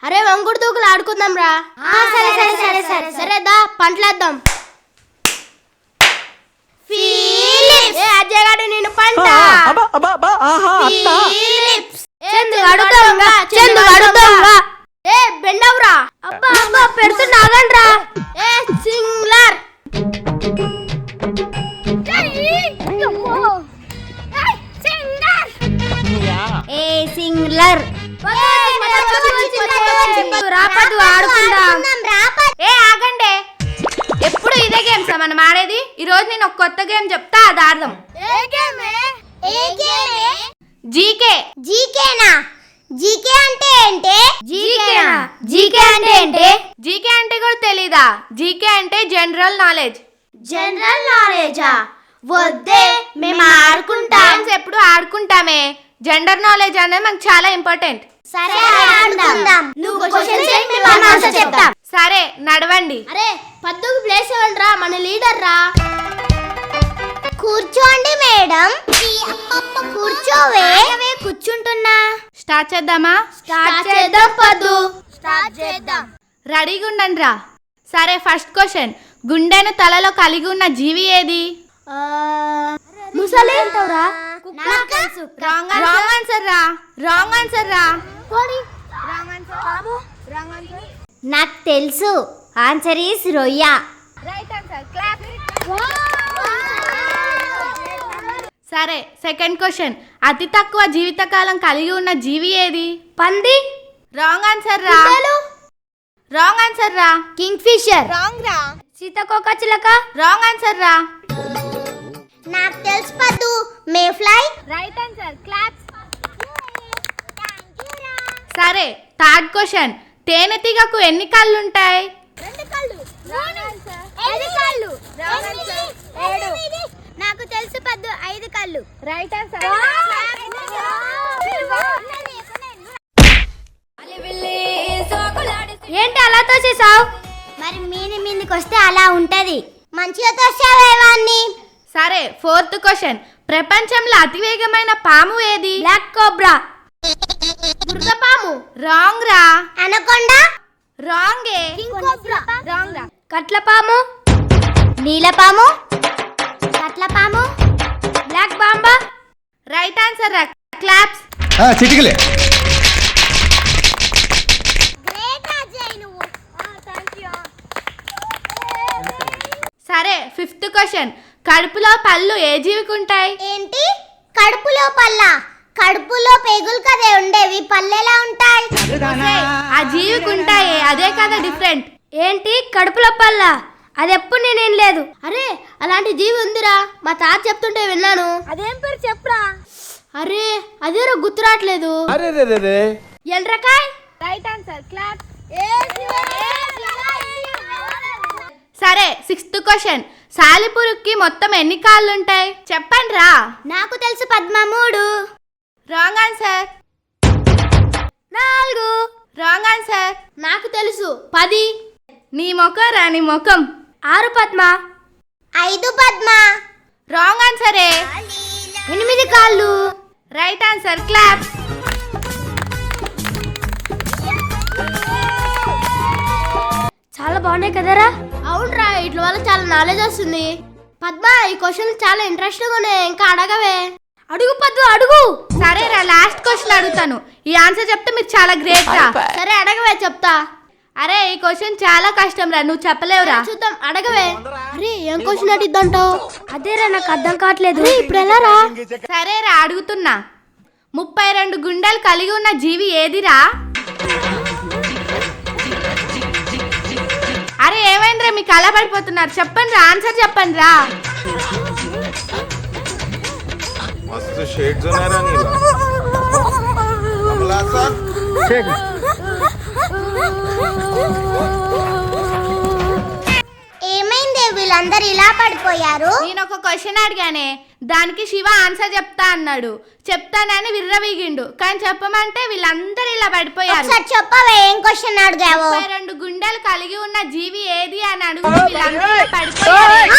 అరే వంగుడు తూకులు ఆడుకుందాం రా. సరే సరే సరే సరే సరే దా పంటలేద్దాం. అజయ్ గారు నేను పంట చందు అడుగుతాంగా చందు అడుగుతాంగా. ఏ బెండవురా. అబ్బా అబ్బా పెడుతున్నా ఆగండ్రా. ఏ సింగ్లర్ ఏ సింగ్లర్ రాపదు ఆడుకుందాం. ఏ ఆగండి, ఎప్పుడు ఇదే గేమ్స్ మనం ఆడేది. ఈ రోజు నేను ఒక కొత్త గేమ్ చెప్తా, అది ఆడదాం. జీకే. జీకేనా? జీకే అంటే ఏంటి? జీకేనా? జీకే అంటే ఏంటి? జీకే అంటే కూడా తెలీదా? జీకే అంటే జనరల్ నాలెడ్జ్. జనరల్ నాలెడ్జా? వద్దే, మేము ఆడుకుంటాం. ఎప్పుడు ఆడుకుంటామే. జనరల్ నాలెడ్జ్ అనేది మనకు చాలా ఇంపార్టెంట్. సరే ఆడుకుందాం. నువ్వు క్వశ్చన్స్ చేయి, మేము ఆన్సర్ చెప్తాం. సరే నడవండి. అరే పద్దుకు ప్లేస్ ఇవ్వండిరా, మన లీడర్ రా. కూర్చోండి మేడం. కూర్చోవే. కూర్చుంటున్నా. స్టార్ట్ చేద్దామా? స్టార్ట్ చేద్దాం పద్దు. స్టార్ట్ చేద్దాం. రెడీగా ఉండండి రా. సరే ఫస్ట్ క్వశ్చన్, గుండెను తలలో కలిగి ఉన్న జీవి ఏది? ముసలి రా. రాంగ్ ఆన్సర్ రా. రాంగ్ ఆన్సర్ రా. నాకు తెలుసు, ఆన్సర్ ఈస్ రొయ్య. సరే సెకండ్ క్వశ్చన్, అతి తక్కువ జీవితకాలం కలిగి ఉన్న జీవి ఏది? పంది. రాంగ్ ఆన్సర్ రా. రాంగ్ ఆన్సర్ రా. Kingfisher. రాంగ్ రా. సీతాకోక చిలక. రాంగ్ ఆన్సర్ రా. నాకు తెలుసు పద్దు, mayfly. Right answer. Claps. సరే థర్డ్ క్వశ్చన్, తేనెటీగకు ఎన్ని కళ్ళు ఉంటాయి? 2 కళ్ళు. 5 కళ్ళు. 7. నాకు తెలుసు పద్దు, 5 కళ్ళు. Right answer. ఏంటి అలా తోసేసావు? మరి మీదికి వస్తే అలా ఉంటది. మంచిగా తోసావేవాన్ని. సరే ఫోర్త్ క్వశ్చన్, ప్రపంచంలో అతివేగమైన పాము ఏది? Black cobra. బురద పాము. రాంగ్ రా. అనకొండా. రాంగే. King cobra. రాంగ్ రా. కట్లపాము. నీలపాము. కట్లపాము. Black mamba. రైట్ ఆన్సర్ రా. క్లాప్స్. చిటికలే. సరే ఫిఫ్త్ క్వశ్చన్, కడుపులో పళ్ళు ఏ జీవికి ఉంటాయి? ఏంటి? కడుపులో పళ్ళ? కడుపులో పేగులు కదే ఉండేవి, పళ్ళెలా ఉంటాయి? ఆ జీవికి ఉంటాయి, అదే కదా డిఫరెంట్. ఏంటి కడుపులో పళ్ళ? అది ఎప్పుడు నేనేం లేదు. అరే అలాంటి జీవి ఉందిరా, మా తాత చెప్తుంటే విన్నాను. అదేం పేరు చెప్పురా. అరే అదేరో గుర్తురాట్లేదు. ఎల్రకాయ్. Right answer. క్లాప్. సరే సిక్స్త్ క్వశ్చన్, సాలిపురుగుకి మొత్తం ఎన్ని కాళ్ళు ఉంటాయి? చెప్పండి రా. నాకు తెలుసు Padma, 3. Wrong answer. 4. Wrong answer. నాకు తెలుసు 10. నీ ముఖం రా, నీ ముఖం. 6 పద్మ. 5 పద్మ. రాంగ్ ఆన్సరే. 8 కాళ్ళు. Right answer. క్లాప్. చాలా బాగున్నాయి కదరా. అవునరా, ఇట్ల వల్ల చాలా నాలెడ్జ్ వస్తుంది. పద్మ ఈ క్వశ్చన్ చాలా ఇంట్రెస్టింగ్ ఉన్నాయి, ఇంకా అడగవే. అడుగు పద్దు అడుగు. సరే రా, లాస్ట్ క్వశ్చన్ అడుగుతాను, ఈ ఆన్సర్ చెప్తే మీరు చాలా గ్రేట్ రా. సరే అడగవే, చెప్తా. అరే ఈ క్వశ్చన్ చాలా కష్టం రా, నువ్వు చెప్పలేవురా. చూద్దాం, అడగవే. అరే ఏం క్వశ్చన్ అడిగిద్దంటావు? అదేరా నాకు అర్థం కావట్లేదు. ఇప్పుడు ఎలా రా? సరే రా అడుగుతున్నా, 32 గుండెలు కలిగి ఉన్న జీవి ఏదిరా? అరే ఏమైందిరా, మీకు అలా పడిపోతున్నారు? చెప్పండి రా, ఆన్సర్ చెప్పండి రా. मस्त शेड जो नाही राणी आपला असा शेड ఏమైంది వీళ్ళందరూ ఇలా పడిపోయారు? నేను ఒక క్వశ్చన్ అడిగానే, దానికి శివ ఆన్సర్ చెప్తా అన్నాడు. చెప్తానని విర్రవీగిండు, కానీ చెప్పమంటే వీళ్ళందరూ ఇలా పడిపోయారు. ఒకసారి చెప్పవే, ఏం క్వశ్చన్ అడిగావు? 32 గుండెలు కలిగి ఉన్న జీవి ఏది అని అడుగు, వీళ్ళందరూ ఇలా పడిపోయారు.